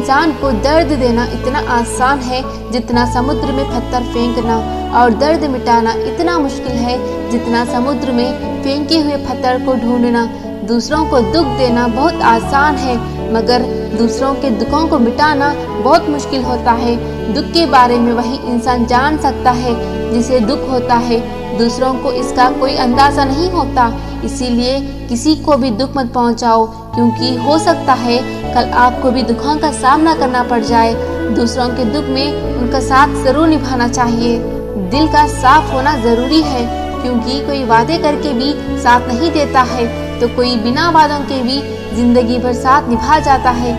इंसान को दर्द देना इतना आसान है जितना समुद्र में पत्थर फेंकना, और दर्द मिटाना इतना मुश्किल है जितना समुद्र में फेंके हुए पत्थर को ढूंढना। दूसरों को दुख देना बहुत आसान है, मगर दूसरों के दुखों को मिटाना बहुत मुश्किल होता है। दुख के बारे में वही इंसान जान सकता है जिसे दुख होता है, दूसरों को इसका कोई अंदाजा नहीं होता। इसीलिए किसी को भी दुख मत पहुंचाओ, क्योंकि हो सकता है कल आपको भी दुखों का सामना करना पड़ जाए। दूसरों के दुख में उनका साथ जरूर निभाना चाहिए। दिल का साफ होना जरूरी है, क्योंकि कोई वादे करके भी साथ नहीं देता है, तो कोई बिना वादों के भी जिंदगी भर साथ निभा जाता है।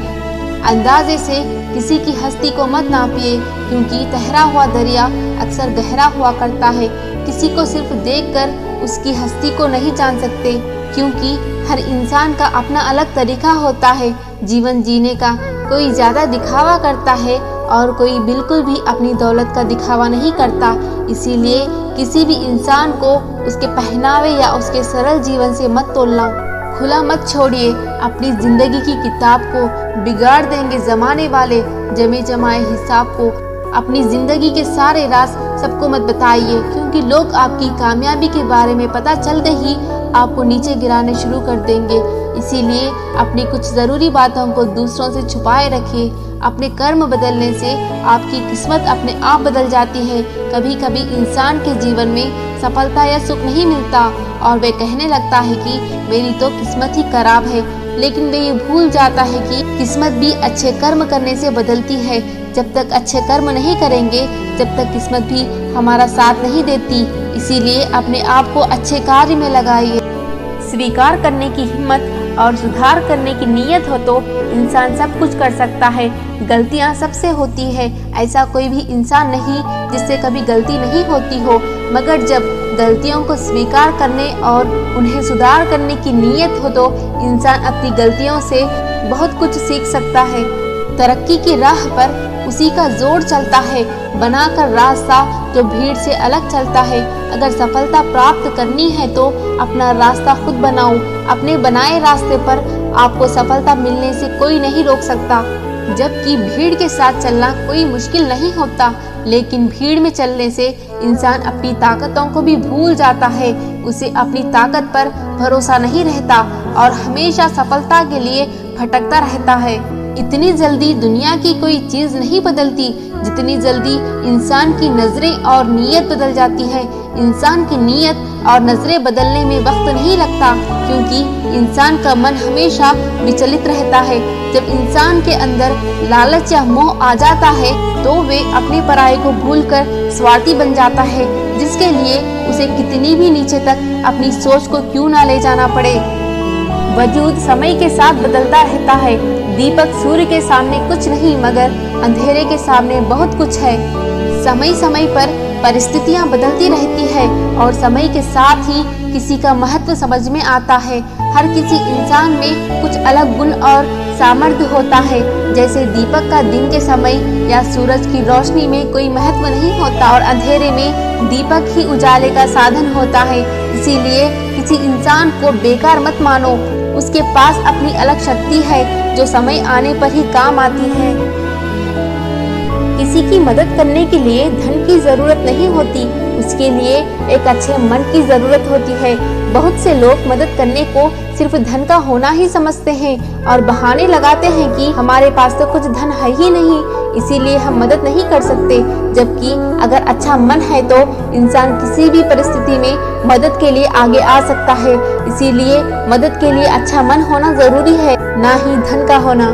अंदाजे से किसी की हस्ती को मत नापिए, क्योंकि तैरा हुआ दरिया अक्सर गहरा हुआ करता है। किसी को सिर्फ देखकर उसकी हस्ती को नहीं जान सकते, क्योंकि हर इंसान का अपना अलग तरीका होता है जीवन जीने का। कोई ज्यादा दिखावा करता है और कोई बिल्कुल भी अपनी दौलत का दिखावा नहीं करता। इसीलिए किसी भी इंसान को उसके पहनावे या उसके सरल जीवन से मत तोलना। खुला मत छोड़िए अपनी जिंदगी की किताब को, बिगाड़ देंगे जमाने वाले जमे जमाए हिसाब को। अपनी जिंदगी के सारे राज सबको मत बताइए, क्योंकि लोग आपकी कामयाबी के बारे में पता चलते ही आपको नीचे गिराने शुरू कर देंगे। इसीलिए अपनी कुछ जरूरी बातों को दूसरों से छुपाए रखिए। अपने कर्म बदलने से आपकी किस्मत अपने आप बदल जाती है। कभी कभी इंसान के जीवन में सफलता या सुख नहीं मिलता और वे कहने लगता है कि मेरी तो किस्मत ही खराब है, लेकिन वे ये भूल जाता है कि किस्मत भी अच्छे कर्म करने से बदलती है। जब तक अच्छे कर्म नहीं करेंगे, जब तक किस्मत भी हमारा साथ नहीं देती। इसीलिए अपने आप को अच्छे कार्य में लगाइए। स्वीकार करने की हिम्मत और सुधार करने की नीयत हो तो इंसान सब कुछ कर सकता है। गलतियां सबसे होती है, ऐसा कोई भी इंसान नहीं जिससे कभी गलती नहीं होती हो, मगर जब गलतियों को स्वीकार करने और उन्हें सुधार करने की नीयत हो तो इंसान अपनी गलतियों से बहुत कुछ सीख सकता है। तरक्की की राह पर उसी का जोर चलता है, बनाकर रास्ता जो भीड़ से अलग चलता है। अगर सफलता प्राप्त करनी है तो अपना रास्ता खुद बनाओ। अपने बनाए रास्ते पर आपको सफलता मिलने से कोई नहीं रोक सकता। जबकि भीड़ के साथ चलना कोई मुश्किल नहीं होता, लेकिन भीड़ में चलने से इंसान अपनी ताकतों को भी भूल जाता है। उसे अपनी ताकत पर भरोसा नहीं रहता और हमेशा सफलता के लिए भटकता रहता है। इतनी जल्दी दुनिया की कोई चीज नहीं बदलती जितनी जल्दी इंसान की नजरें और नीयत बदल जाती है। इंसान की नीयत और नजरें बदलने में वक्त नहीं लगता, क्योंकि इंसान का मन हमेशा विचलित रहता है। जब इंसान के अंदर लालच या मोह आ जाता है तो वे अपनी पराई को भूलकर स्वार्थी बन जाता है, जिसके लिए उसे कितनी भी नीचे तक अपनी सोच को क्यों ना ले जाना पड़े। वजूद समय के साथ बदलता रहता है। दीपक सूर्य के सामने कुछ नहीं, मगर अंधेरे के सामने बहुत कुछ है। समय समय पर परिस्थितियां बदलती रहती है और समय के साथ ही किसी का महत्व समझ में आता है। हर किसी इंसान में कुछ अलग गुण और सामर्थ्य होता है। जैसे दीपक का दिन के समय या सूरज की रोशनी में कोई महत्व नहीं होता और अंधेरे में दीपक ही उजाले का साधन होता है। इसीलिए किसी इंसान को बेकार मत मानो, उसके पास अपनी अलग शक्ति है जो समय आने पर ही काम आती है। किसी की मदद करने के लिए धन की जरूरत नहीं होती, उसके लिए एक अच्छे मन की जरूरत होती है। बहुत से लोग मदद करने को सिर्फ धन का होना ही समझते हैं और बहाने लगाते हैं कि हमारे पास तो कुछ धन है ही नहीं, इसीलिए हम मदद नहीं कर सकते। जबकि अगर अच्छा मन है तो इंसान किसी भी परिस्थिति में मदद के लिए आगे आ सकता है। इसीलिए मदद के लिए अच्छा मन होना जरूरी है, ना ही धन का होना।